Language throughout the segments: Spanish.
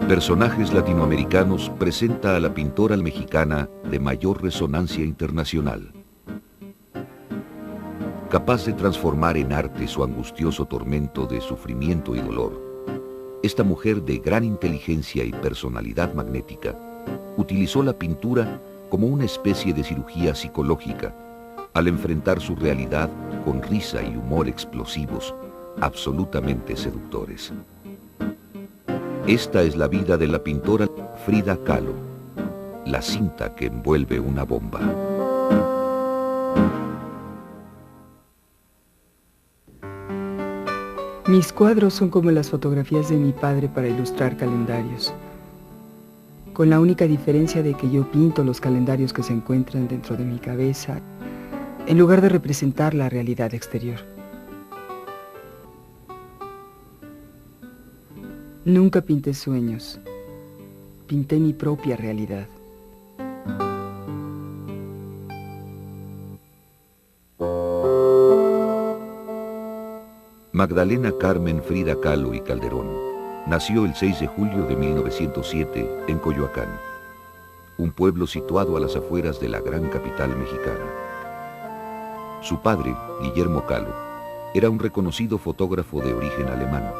Personajes latinoamericanos presenta a la pintora mexicana de mayor resonancia internacional. Capaz de transformar en arte su angustioso tormento de sufrimiento y dolor, esta mujer de gran inteligencia y personalidad magnética utilizó la pintura como una especie de cirugía psicológica al enfrentar su realidad con risa y humor explosivos, absolutamente seductores. Esta es la vida de la pintora Frida Kahlo, la cinta que envuelve una bomba. Mis cuadros son como las fotografías de mi padre para ilustrar calendarios, con la única diferencia de que yo pinto los calendarios que se encuentran dentro de mi cabeza, en lugar de representar la realidad exterior. Nunca pinté sueños, pinté mi propia realidad. Magdalena Carmen Frida Kahlo y Calderón nació el 6 de julio de 1907 en Coyoacán, un pueblo situado a las afueras de la gran capital mexicana. Su padre, Guillermo Kahlo, era un reconocido fotógrafo de origen alemán,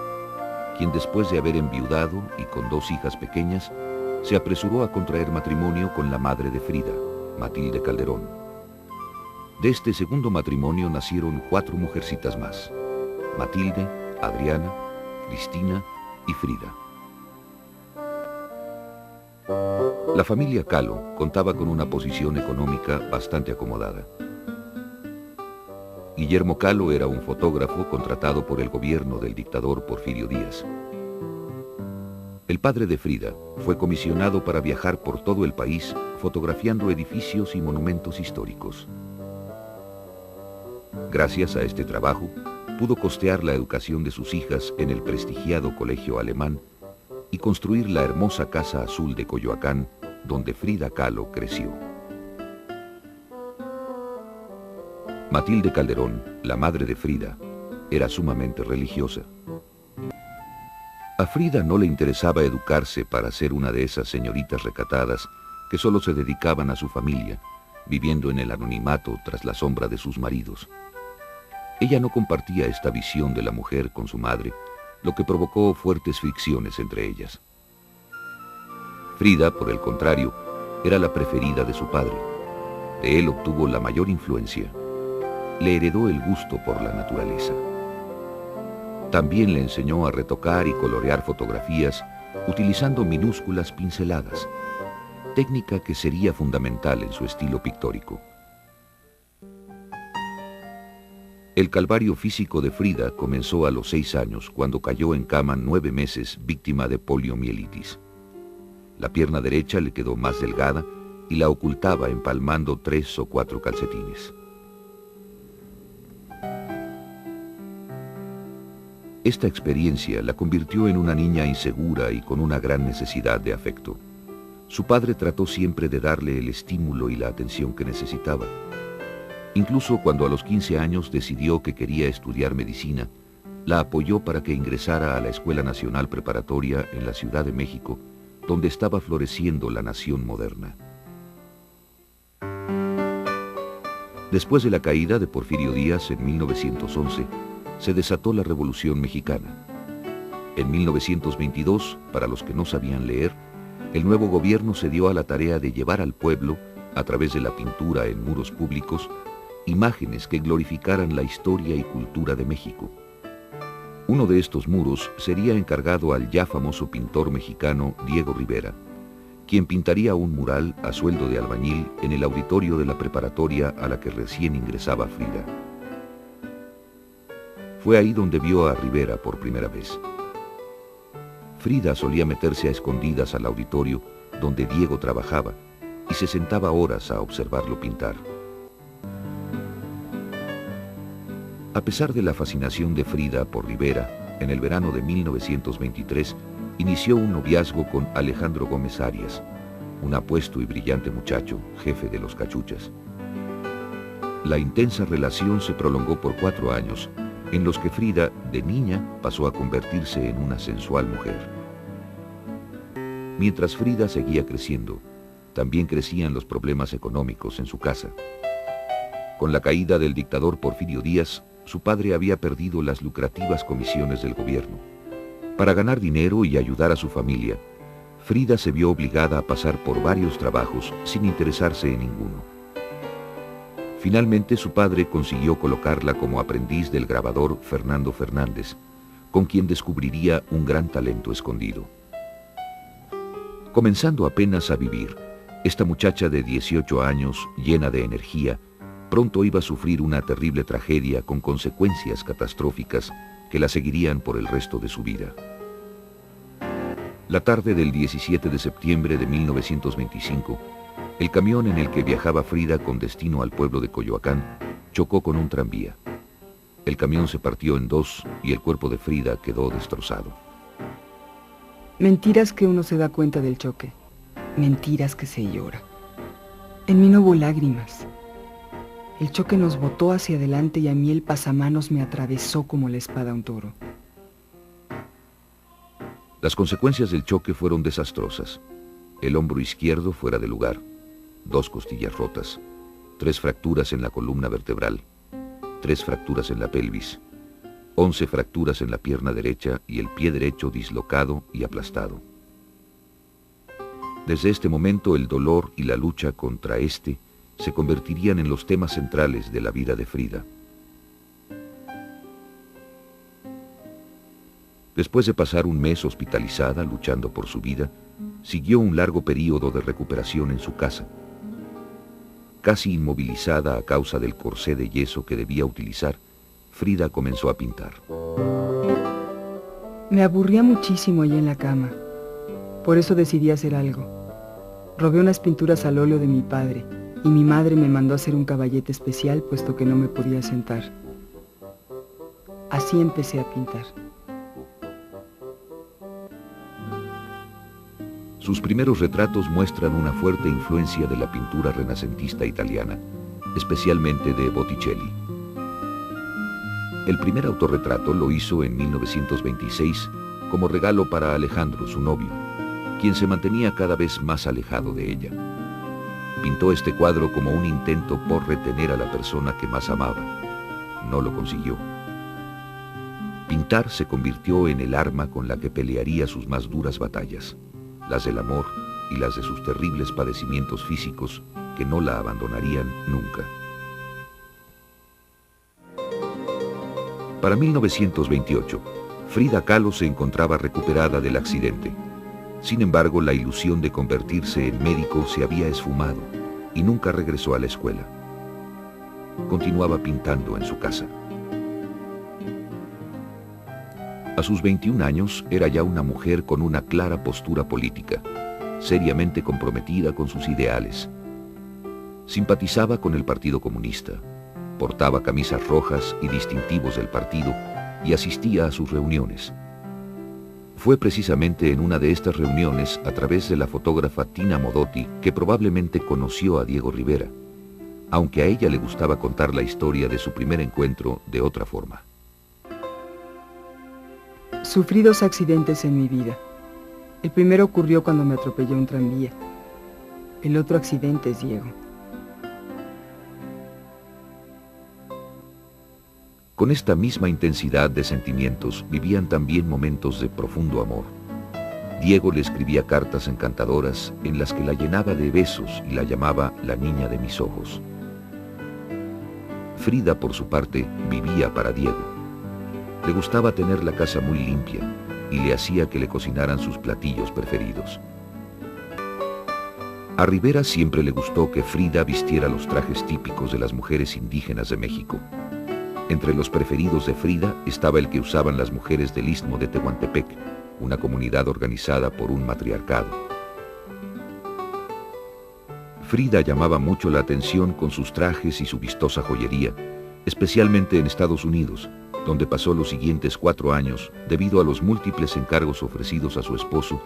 quien después de haber enviudado y con 2 hijas pequeñas, se apresuró a contraer matrimonio con la madre de Frida, Matilde Calderón. De este segundo matrimonio nacieron 4 mujercitas más: Matilde, Adriana, Cristina y Frida. La familia Kahlo contaba con una posición económica bastante acomodada. Guillermo Kahlo era un fotógrafo contratado por el gobierno del dictador Porfirio Díaz. El padre de Frida fue comisionado para viajar por todo el país fotografiando edificios y monumentos históricos. Gracias a este trabajo, pudo costear la educación de sus hijas en el prestigiado colegio alemán y construir la hermosa Casa Azul de Coyoacán, donde Frida Kahlo creció. Matilde Calderón, la madre de Frida, era sumamente religiosa. A Frida no le interesaba educarse para ser una de esas señoritas recatadas que solo se dedicaban a su familia, viviendo en el anonimato tras la sombra de sus maridos. Ella no compartía esta visión de la mujer con su madre, lo que provocó fuertes fricciones entre ellas. Frida, por el contrario, era la preferida de su padre. De él obtuvo la mayor influencia. Le heredó el gusto por la naturaleza. También le enseñó a retocar y colorear fotografías utilizando minúsculas pinceladas, técnica que sería fundamental en su estilo pictórico. El calvario físico de Frida comenzó a los 6 años, cuando cayó en cama 9 meses víctima de poliomielitis. La pierna derecha le quedó más delgada y la ocultaba empalmando 3 o 4 calcetines. Esta experiencia la convirtió en una niña insegura y con una gran necesidad de afecto. Su padre trató siempre de darle el estímulo y la atención que necesitaba. Incluso cuando a los 15 años decidió que quería estudiar medicina, la apoyó para que ingresara a la Escuela Nacional Preparatoria en la Ciudad de México, donde estaba floreciendo la nación moderna. Después de la caída de Porfirio Díaz en 1911, se desató la Revolución Mexicana. En 1922, para los que no sabían leer, el nuevo gobierno se dio a la tarea de llevar al pueblo, a través de la pintura en muros públicos, imágenes que glorificaran la historia y cultura de México. Uno de estos muros sería encargado al ya famoso pintor mexicano Diego Rivera, quien pintaría un mural a sueldo de albañil en el auditorio de la preparatoria a la que recién ingresaba Frida. Fue ahí donde vio a Rivera por primera vez. Frida solía meterse a escondidas al auditorio donde Diego trabajaba y se sentaba horas a observarlo pintar. A pesar de la fascinación de Frida por Rivera, en el verano de 1923 inició un noviazgo con Alejandro Gómez Arias, un apuesto y brillante muchacho, jefe de los Cachuchas. La intensa relación se prolongó por 4 años, en los que Frida, de niña, pasó a convertirse en una sensual mujer. Mientras Frida seguía creciendo, también crecían los problemas económicos en su casa. Con la caída del dictador Porfirio Díaz, su padre había perdido las lucrativas comisiones del gobierno. Para ganar dinero y ayudar a su familia, Frida se vio obligada a pasar por varios trabajos sin interesarse en ninguno. Finalmente, su padre consiguió colocarla como aprendiz del grabador Fernando Fernández, con quien descubriría un gran talento escondido. Comenzando apenas a vivir, esta muchacha de 18 años, llena de energía, pronto iba a sufrir una terrible tragedia con consecuencias catastróficas que la seguirían por el resto de su vida. La tarde del 17 de septiembre de 1925, el camión en el que viajaba Frida con destino al pueblo de Coyoacán chocó con un tranvía. El camión se partió en dos y el cuerpo de Frida quedó destrozado. Mentiras que uno se da cuenta del choque. Mentiras que se llora. En mí no hubo lágrimas. El choque nos botó hacia adelante y a mí el pasamanos me atravesó como la espada a un toro. Las consecuencias del choque fueron desastrosas. El hombro izquierdo fuera de lugar, 2 costillas rotas, 3 fracturas en la columna vertebral, 3 fracturas en la pelvis, 11 fracturas en la pierna derecha y el pie derecho dislocado y aplastado. Desde este momento el dolor y la lucha contra este se convertirían en los temas centrales de la vida de Frida. Después de pasar un mes hospitalizada luchando por su vida, siguió un largo periodo de recuperación en su casa. Casi inmovilizada a causa del corsé de yeso que debía utilizar, Frida comenzó a pintar. Me aburría muchísimo allí en la cama. Por eso decidí hacer algo. Robé unas pinturas al óleo de mi padre y mi madre me mandó a hacer un caballete especial puesto que no me podía sentar. Así empecé a pintar. Sus primeros retratos muestran una fuerte influencia de la pintura renacentista italiana, especialmente de Botticelli. El primer autorretrato lo hizo en 1926 como regalo para Alejandro, su novio, quien se mantenía cada vez más alejado de ella. Pintó este cuadro como un intento por retener a la persona que más amaba. No lo consiguió. Pintar se convirtió en el arma con la que pelearía sus más duras batallas, las del amor y las de sus terribles padecimientos físicos que no la abandonarían nunca. Para 1928, Frida Kahlo se encontraba recuperada del accidente. Sin embargo, la ilusión de convertirse en médico se había esfumado y nunca regresó a la escuela. Continuaba pintando en su casa. A sus 21 años era ya una mujer con una clara postura política, seriamente comprometida con sus ideales. Simpatizaba con el Partido Comunista, portaba camisas rojas y distintivos del partido y asistía a sus reuniones. Fue precisamente en una de estas reuniones, a través de la fotógrafa Tina Modotti, que probablemente conoció a Diego Rivera, aunque a ella le gustaba contar la historia de su primer encuentro de otra forma. Sufrí 2 accidentes en mi vida. El primero ocurrió cuando me atropelló un tranvía. El otro accidente es Diego. Con esta misma intensidad de sentimientos vivían también momentos de profundo amor. Diego le escribía cartas encantadoras en las que la llenaba de besos y la llamaba la niña de mis ojos. Frida, por su parte, vivía para Diego. Le gustaba tener la casa muy limpia y le hacía que le cocinaran sus platillos preferidos. A Rivera siempre le gustó que Frida vistiera los trajes típicos de las mujeres indígenas de México. Entre los preferidos de Frida estaba el que usaban las mujeres del Istmo de Tehuantepec, una comunidad organizada por un matriarcado. Frida llamaba mucho la atención con sus trajes y su vistosa joyería, especialmente en Estados Unidos, donde pasó los siguientes 4 años debido a los múltiples encargos ofrecidos a su esposo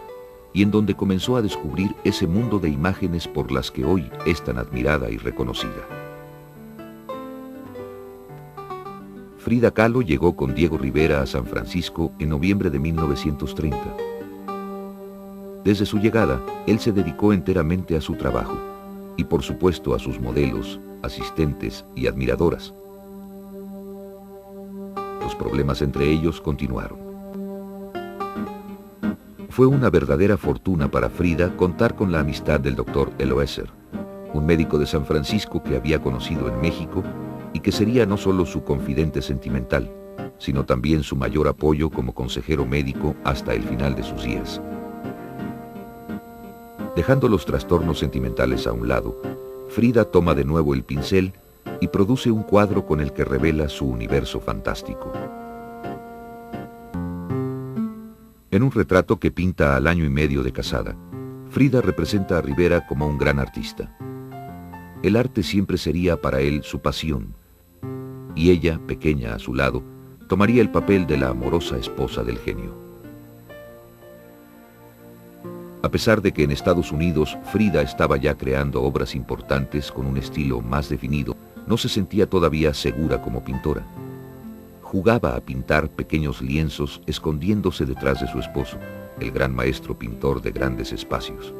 y en donde comenzó a descubrir ese mundo de imágenes por las que hoy es tan admirada y reconocida. Frida Kahlo llegó con Diego Rivera a San Francisco en noviembre de 1930. Desde su llegada, él se dedicó enteramente a su trabajo y por supuesto a sus modelos, asistentes y admiradoras. Los problemas entre ellos continuaron. Fue una verdadera fortuna para Frida contar con la amistad del Dr. Eloeser, un médico de San Francisco que había conocido en México y que sería no solo su confidente sentimental, sino también su mayor apoyo como consejero médico hasta el final de sus días. Dejando los trastornos sentimentales a un lado, Frida toma de nuevo el pincel y produce un cuadro con el que revela su universo fantástico. En un retrato que pinta al año y medio de casada, Frida representa a Rivera como un gran artista. El arte siempre sería para él su pasión, y ella, pequeña a su lado, tomaría el papel de la amorosa esposa del genio. A pesar de que en Estados Unidos Frida estaba ya creando obras importantes con un estilo más definido, no se sentía todavía segura como pintora. Jugaba a pintar pequeños lienzos escondiéndose detrás de su esposo, el gran maestro pintor de grandes espacios.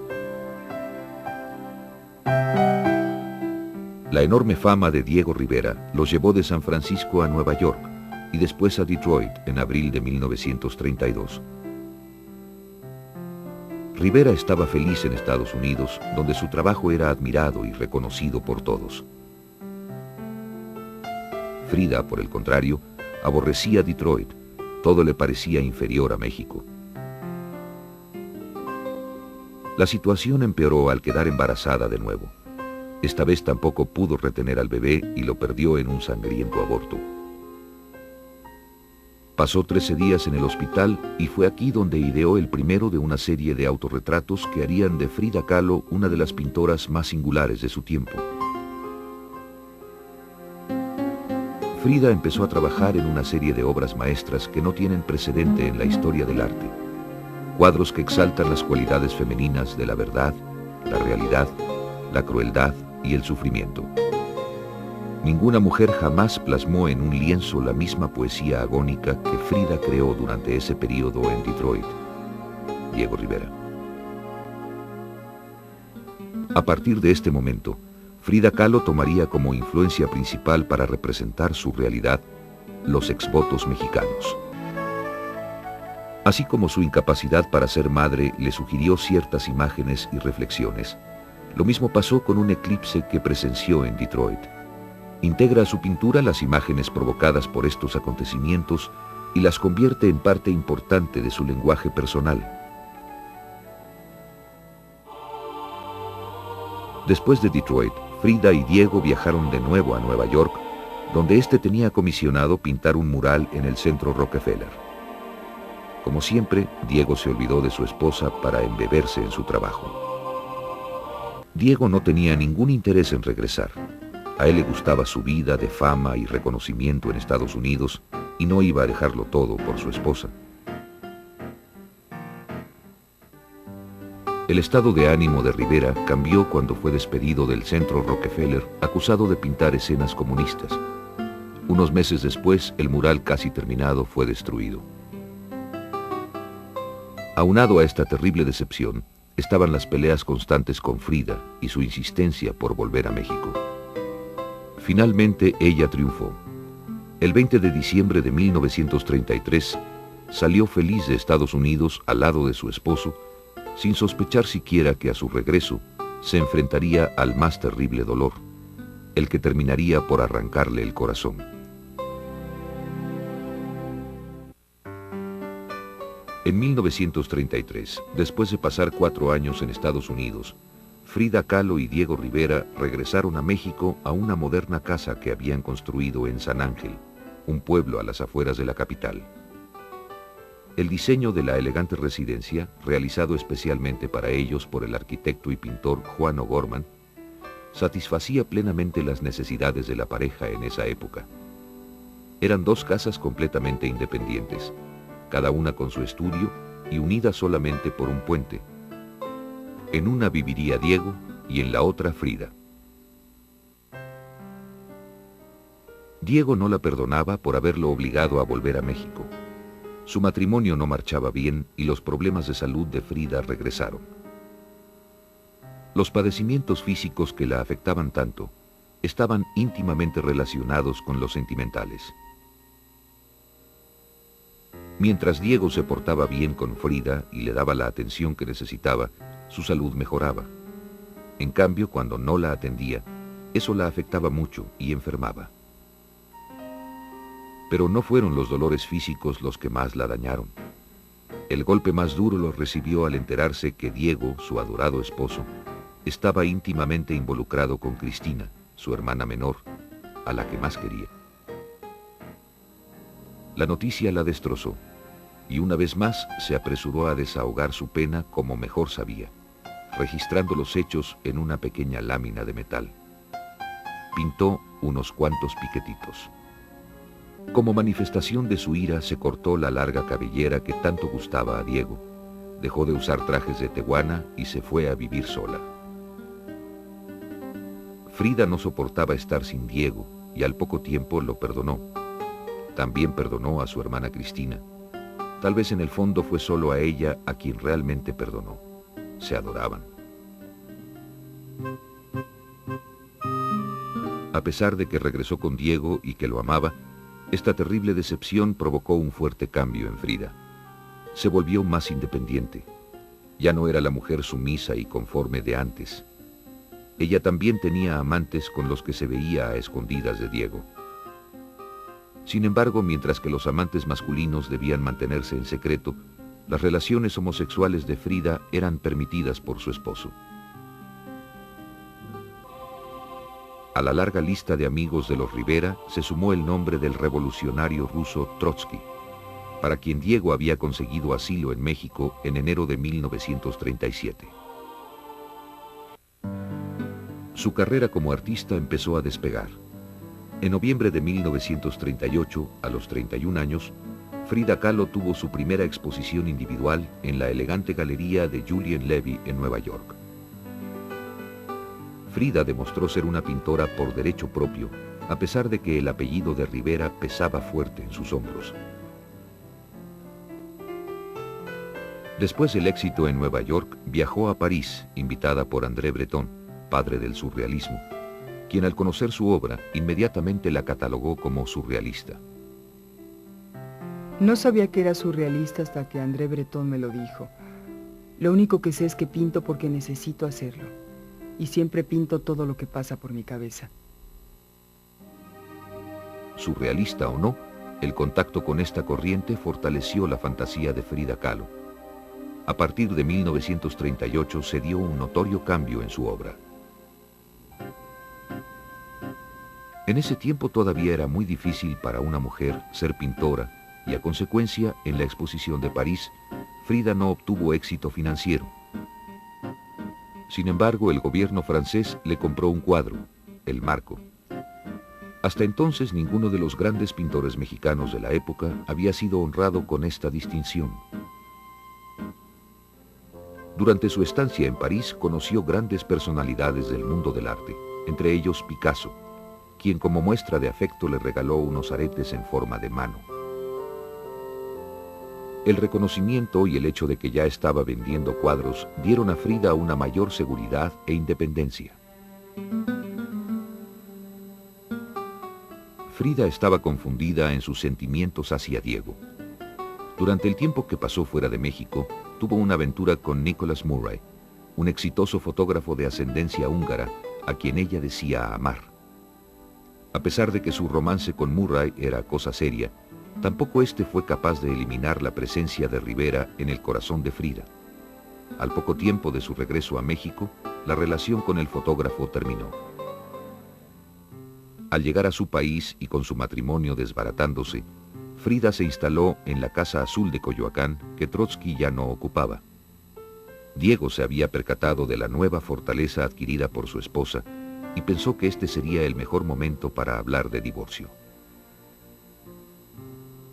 La enorme fama de Diego Rivera los llevó de San Francisco a Nueva York y después a Detroit en abril de 1932. Rivera estaba feliz en Estados Unidos, donde su trabajo era admirado y reconocido por todos. Frida, por el contrario, aborrecía Detroit. Todo le parecía inferior a México. La situación empeoró al quedar embarazada de nuevo. Esta vez tampoco pudo retener al bebé y lo perdió en un sangriento aborto. Pasó 13 días en el hospital y fue aquí donde ideó el primero de una serie de autorretratos que harían de Frida Kahlo una de las pintoras más singulares de su tiempo. Frida empezó a trabajar en una serie de obras maestras que no tienen precedente en la historia del arte. Cuadros que exaltan las cualidades femeninas de la verdad, la realidad, la crueldad y el sufrimiento. Ninguna mujer jamás plasmó en un lienzo la misma poesía agónica que Frida creó durante ese periodo en Detroit. Diego Rivera. A partir de este momento, Frida Kahlo tomaría como influencia principal para representar su realidad los exvotos mexicanos. Así como su incapacidad para ser madre le sugirió ciertas imágenes y reflexiones, lo mismo pasó con un eclipse que presenció en Detroit. Integra a su pintura las imágenes provocadas por estos acontecimientos y las convierte en parte importante de su lenguaje personal. Después de Detroit, Frida y Diego viajaron de nuevo a Nueva York, donde éste tenía comisionado pintar un mural en el Centro Rockefeller. Como siempre, Diego se olvidó de su esposa para embeberse en su trabajo. Diego no tenía ningún interés en regresar. A él le gustaba su vida de fama y reconocimiento en Estados Unidos y no iba a dejarlo todo por su esposa. El estado de ánimo de Rivera cambió cuando fue despedido del Centro Rockefeller acusado de pintar escenas comunistas. Unos meses después, el mural casi terminado fue destruido. Aunado a esta terrible decepción, estaban las peleas constantes con Frida y su insistencia por volver a México. Finalmente, ella triunfó. El 20 de diciembre de 1933, salió feliz de Estados Unidos al lado de su esposo, sin sospechar siquiera que a su regreso se enfrentaría al más terrible dolor, el que terminaría por arrancarle el corazón. En 1933, después de pasar 4 años en Estados Unidos, Frida Kahlo y Diego Rivera regresaron a México a una moderna casa que habían construido en San Ángel, un pueblo a las afueras de la capital. El diseño de la elegante residencia, realizado especialmente para ellos por el arquitecto y pintor Juan O'Gorman, satisfacía plenamente las necesidades de la pareja en esa época. Eran 2 casas completamente independientes, cada una con su estudio y unidas solamente por un puente. En una viviría Diego y en la otra Frida. Diego no la perdonaba por haberlo obligado a volver a México. Su matrimonio no marchaba bien y los problemas de salud de Frida regresaron. Los padecimientos físicos que la afectaban tanto estaban íntimamente relacionados con los sentimentales. Mientras Diego se portaba bien con Frida y le daba la atención que necesitaba, su salud mejoraba. En cambio, cuando no la atendía, eso la afectaba mucho y enfermaba. Pero no fueron los dolores físicos los que más la dañaron. El golpe más duro lo recibió al enterarse que Diego, su adorado esposo, estaba íntimamente involucrado con Cristina, su hermana menor, a la que más quería. La noticia la destrozó, y una vez más se apresuró a desahogar su pena como mejor sabía, registrando los hechos en una pequeña lámina de metal. Pintó unos cuantos piquetitos. Como manifestación de su ira, se cortó la larga cabellera que tanto gustaba a Diego, dejó de usar trajes de tehuana y se fue a vivir sola. Frida no soportaba estar sin Diego y al poco tiempo lo perdonó. También perdonó a su hermana Cristina. Tal vez en el fondo fue solo a ella a quien realmente perdonó. Se adoraban. A pesar de que regresó con Diego y que lo amaba, esta terrible decepción provocó un fuerte cambio en Frida. Se volvió más independiente. Ya no era la mujer sumisa y conforme de antes. Ella también tenía amantes con los que se veía a escondidas de Diego. Sin embargo, mientras que los amantes masculinos debían mantenerse en secreto, las relaciones homosexuales de Frida eran permitidas por su esposo. A la larga lista de amigos de los Rivera se sumó el nombre del revolucionario ruso Trotsky, para quien Diego había conseguido asilo en México en enero de 1937. Su carrera como artista empezó a despegar. En noviembre de 1938, a los 31 años, Frida Kahlo tuvo su primera exposición individual en la elegante galería de Julien Levy en Nueva York. Frida demostró ser una pintora por derecho propio, a pesar de que el apellido de Rivera pesaba fuerte en sus hombros. Después del éxito en Nueva York, viajó a París, invitada por André Breton, padre del surrealismo, quien al conocer su obra, inmediatamente la catalogó como surrealista. No sabía que era surrealista hasta que André Breton me lo dijo. Lo único que sé es que pinto porque necesito hacerlo. Y siempre pinto todo lo que pasa por mi cabeza. Surrealista o no, el contacto con esta corriente fortaleció la fantasía de Frida Kahlo. A partir de 1938 se dio un notorio cambio en su obra. En ese tiempo todavía era muy difícil para una mujer ser pintora y a consecuencia, en la exposición de París, Frida no obtuvo éxito financiero. Sin embargo, el gobierno francés le compró un cuadro, El Marco. Hasta entonces, ninguno de los grandes pintores mexicanos de la época había sido honrado con esta distinción. Durante su estancia en París, conoció grandes personalidades del mundo del arte, entre ellos Picasso, quien como muestra de afecto le regaló unos aretes en forma de mano. El reconocimiento y el hecho de que ya estaba vendiendo cuadros dieron a Frida una mayor seguridad e independencia. Frida estaba confundida en sus sentimientos hacia Diego. Durante el tiempo que pasó fuera de México, tuvo una aventura con Nicholas Murray, un exitoso fotógrafo de ascendencia húngara, a quien ella decía amar. A pesar de que su romance con Murray era cosa seria, tampoco éste fue capaz de eliminar la presencia de Rivera en el corazón de Frida. Al poco tiempo de su regreso a México, la relación con el fotógrafo terminó. Al llegar a su país y con su matrimonio desbaratándose, Frida se instaló en la Casa Azul de Coyoacán, que Trotsky ya no ocupaba. Diego se había percatado de la nueva fortaleza adquirida por su esposa y pensó que este sería el mejor momento para hablar de divorcio.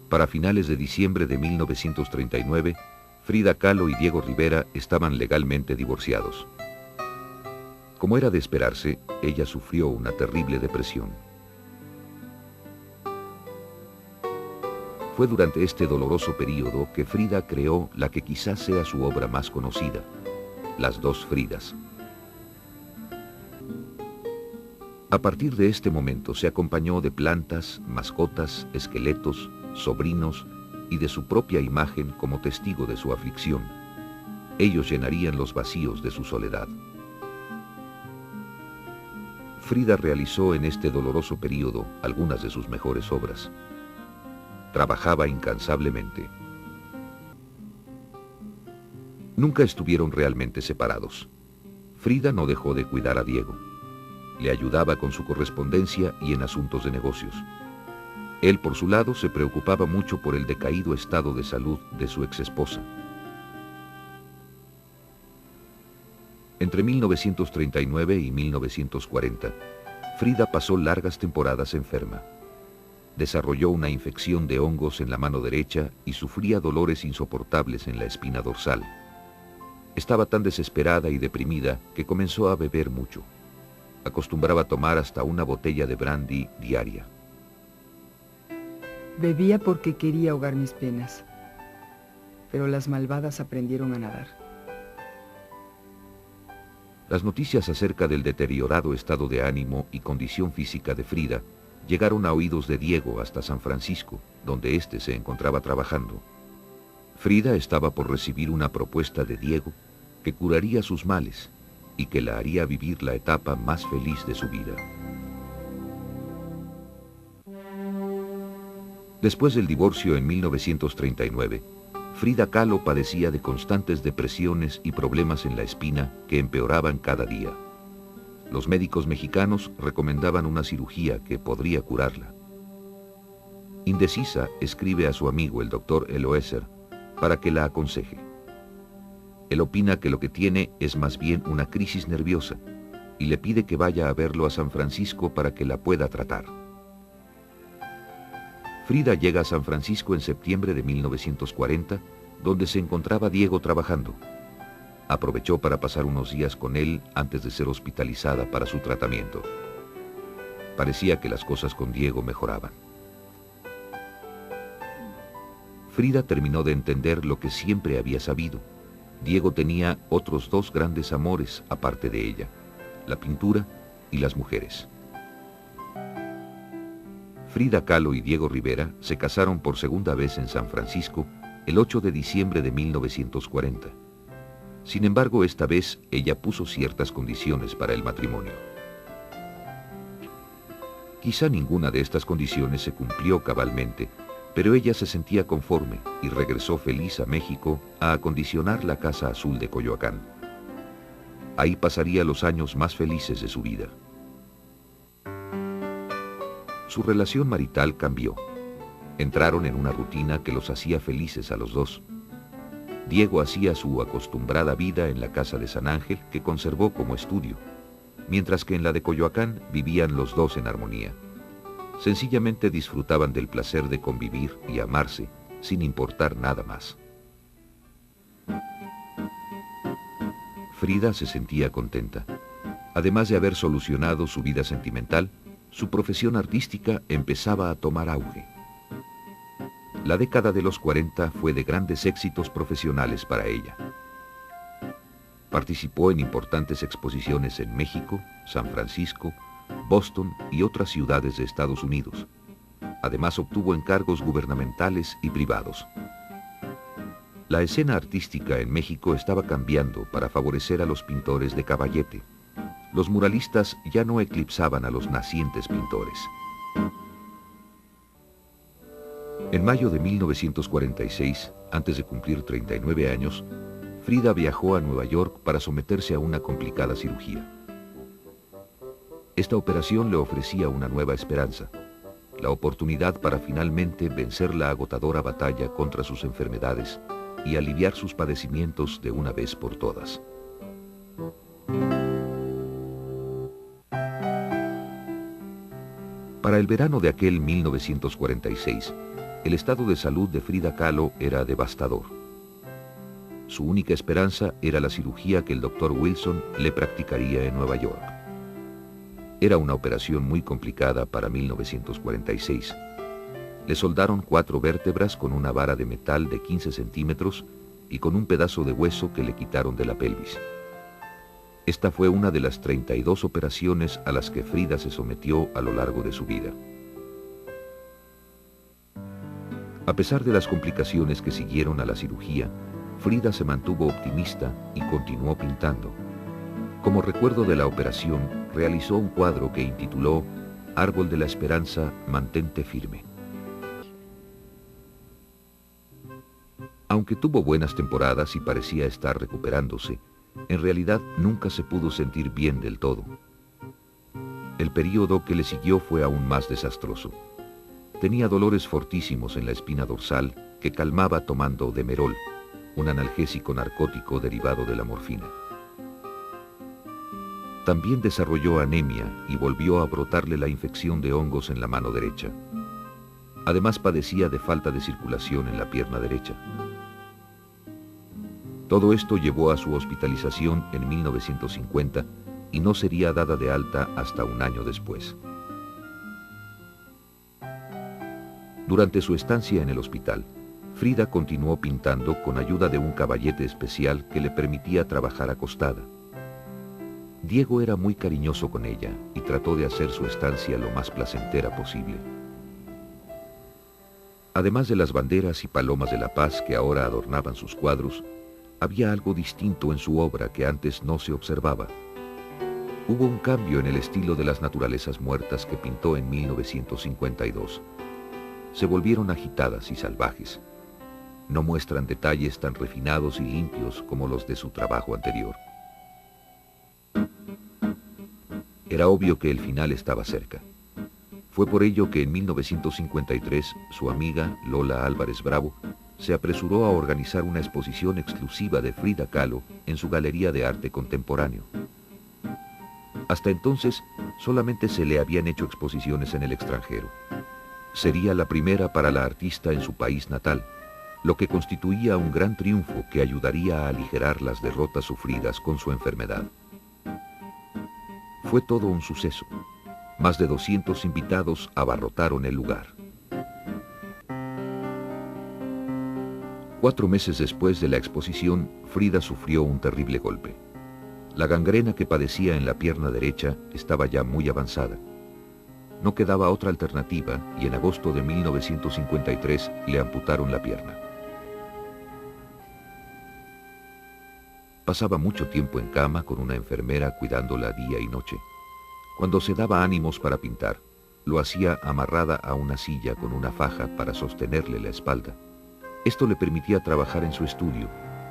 Para finales de diciembre de 1939, Frida Kahlo y Diego Rivera estaban legalmente divorciados. Como era de esperarse, ella sufrió una terrible depresión. Fue durante este doloroso período que Frida creó la que quizás sea su obra más conocida, Las dos Fridas. A partir de este momento se acompañó de plantas, mascotas, esqueletos, sobrinos y de su propia imagen como testigo de su aflicción. Ellos llenarían los vacíos de su soledad. Frida realizó en este doloroso período algunas de sus mejores obras. Trabajaba incansablemente. Nunca estuvieron realmente separados. Frida no dejó de cuidar a Diego. Le ayudaba con su correspondencia y en asuntos de negocios. Él, por su lado, se preocupaba mucho por el decaído estado de salud de su exesposa. Entre 1939 y 1940, Frida pasó largas temporadas enferma. Desarrolló una infección de hongos en la mano derecha y sufría dolores insoportables en la espina dorsal. Estaba tan desesperada y deprimida que comenzó a beber mucho. Acostumbraba tomar hasta una botella de brandy diaria. Bebía porque quería ahogar mis penas, pero las malvadas aprendieron a nadar. Las noticias acerca del deteriorado estado de ánimo y condición física de Frida llegaron a oídos de Diego hasta San Francisco, donde éste se encontraba trabajando. Frida estaba por recibir una propuesta de Diego que curaría sus males y que la haría vivir la etapa más feliz de su vida. Después del divorcio en 1939, Frida Kahlo padecía de constantes depresiones y problemas en la espina que empeoraban cada día. Los médicos mexicanos recomendaban una cirugía que podría curarla. Indecisa, escribe a su amigo el doctor Eloeser para que la aconseje. Él opina que lo que tiene es más bien una crisis nerviosa y le pide que vaya a verlo a San Francisco para que la pueda tratar. Frida llega a San Francisco en septiembre de 1940, donde se encontraba Diego trabajando. Aprovechó para pasar unos días con él antes de ser hospitalizada para su tratamiento. Parecía que las cosas con Diego mejoraban. Frida terminó de entender lo que siempre había sabido. Diego tenía otros dos grandes amores aparte de ella, la pintura y las mujeres. Frida Kahlo y Diego Rivera se casaron por segunda vez en San Francisco el 8 de diciembre de 1940. Sin embargo, esta vez ella puso ciertas condiciones para el matrimonio. Quizá ninguna de estas condiciones se cumplió cabalmente, pero ella se sentía conforme y regresó feliz a México a acondicionar la Casa Azul de Coyoacán. Ahí pasaría los años más felices de su vida. Su relación marital cambió. Entraron en una rutina que los hacía felices a los dos. Diego hacía su acostumbrada vida en la casa de San Ángel, que conservó como estudio, mientras que en la de Coyoacán vivían los dos en armonía. Sencillamente disfrutaban del placer de convivir y amarse, sin importar nada más. Frida se sentía contenta. Además de haber solucionado su vida sentimental, su profesión artística empezaba a tomar auge. La década de los 40 fue de grandes éxitos profesionales para ella. Participó en importantes exposiciones en México, San Francisco, Boston y otras ciudades de Estados Unidos. Además obtuvo encargos gubernamentales y privados. La escena artística en México estaba cambiando para favorecer a los pintores de caballete. Los muralistas ya no eclipsaban a los nacientes pintores. En mayo de 1946, antes de cumplir 39 años, Frida viajó a Nueva York para someterse a una complicada cirugía. Esta operación le ofrecía una nueva esperanza, la oportunidad para finalmente vencer la agotadora batalla contra sus enfermedades y aliviar sus padecimientos de una vez por todas. Para el verano de aquel 1946, el estado de salud de Frida Kahlo era devastador. Su única esperanza era la cirugía que el doctor Wilson le practicaría en Nueva York. Era una operación muy complicada para 1946. Le soldaron 4 vértebras con una vara de metal de 15 centímetros y con un pedazo de hueso que le quitaron de la pelvis. Esta fue una de las 32 operaciones a las que Frida se sometió a lo largo de su vida. A pesar de las complicaciones que siguieron a la cirugía, Frida se mantuvo optimista y continuó pintando. Como recuerdo de la operación, realizó un cuadro que intituló Árbol de la Esperanza, mantente firme. Aunque tuvo buenas temporadas y parecía estar recuperándose, en realidad nunca se pudo sentir bien del todo. El período que le siguió fue aún más desastroso. Tenía dolores fortísimos en la espina dorsal que calmaba tomando Demerol, un analgésico narcótico derivado de la morfina. También desarrolló anemia y volvió a brotarle la infección de hongos en la mano derecha. Además padecía de falta de circulación en la pierna derecha. Todo esto llevó a su hospitalización en 1950 y no sería dada de alta hasta un año después. Durante su estancia en el hospital, Frida continuó pintando con ayuda de un caballete especial que le permitía trabajar acostada. Diego era muy cariñoso con ella y trató de hacer su estancia lo más placentera posible. Además de las banderas y palomas de la paz que ahora adornaban sus cuadros, había algo distinto en su obra que antes no se observaba. Hubo un cambio en el estilo de las naturalezas muertas que pintó en 1952. Se volvieron agitadas y salvajes. No muestran detalles tan refinados y limpios como los de su trabajo anterior. Era obvio que el final estaba cerca. Fue por ello que en 1953 su amiga Lola Álvarez Bravo se apresuró a organizar una exposición exclusiva de Frida Kahlo en su Galería de Arte Contemporáneo. Hasta entonces solamente se le habían hecho exposiciones en el extranjero. Sería la primera para la artista en su país natal, lo que constituía un gran triunfo que ayudaría a aligerar las derrotas sufridas con su enfermedad. Fue todo un suceso. Más de 200 invitados abarrotaron el lugar. 4 meses después de la exposición, Frida sufrió un terrible golpe. La gangrena que padecía en la pierna derecha estaba ya muy avanzada. No quedaba otra alternativa y en agosto de 1953 le amputaron la pierna. Pasaba mucho tiempo en cama con una enfermera cuidándola día y noche. Cuando se daba ánimos para pintar, lo hacía amarrada a una silla con una faja para sostenerle la espalda. Esto le permitía trabajar en su estudio,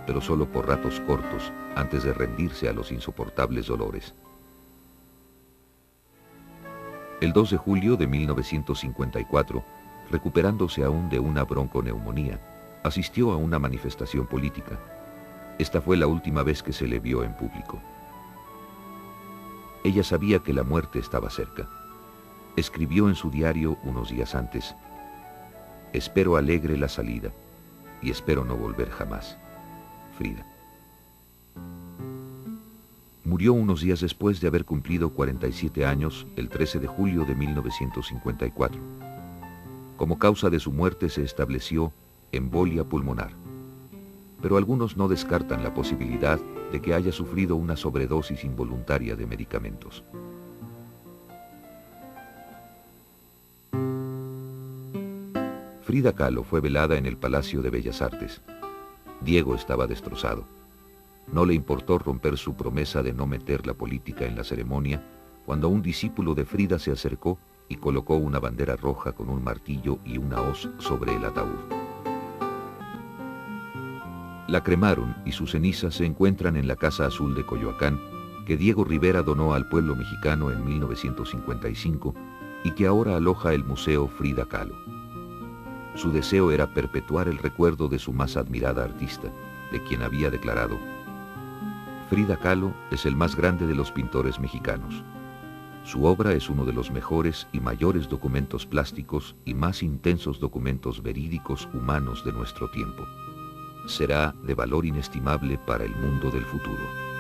pero solo por ratos cortos, antes de rendirse a los insoportables dolores. El 2 de julio de 1954, recuperándose aún de una bronconeumonía, asistió a una manifestación política. Esta fue la última vez que se le vio en público. Ella sabía que la muerte estaba cerca. Escribió en su diario unos días antes: «Espero alegre la salida y espero no volver jamás. Frida». Murió unos días después de haber cumplido 47 años, el 13 de julio de 1954. Como causa de su muerte se estableció embolia pulmonar. Pero algunos no descartan la posibilidad de que haya sufrido una sobredosis involuntaria de medicamentos. Frida Kahlo fue velada en el Palacio de Bellas Artes. Diego estaba destrozado. No le importó romper su promesa de no meter la política en la ceremonia cuando un discípulo de Frida se acercó y colocó una bandera roja con un martillo y una hoz sobre el ataúd. La cremaron y sus cenizas se encuentran en la Casa Azul de Coyoacán, que Diego Rivera donó al pueblo mexicano en 1955 y que ahora aloja el Museo Frida Kahlo. Su deseo era perpetuar el recuerdo de su más admirada artista, de quien había declarado: «Frida Kahlo es el más grande de los pintores mexicanos. Su obra es uno de los mejores y mayores documentos plásticos y más intensos documentos verídicos humanos de nuestro tiempo. Será de valor inestimable para el mundo del futuro».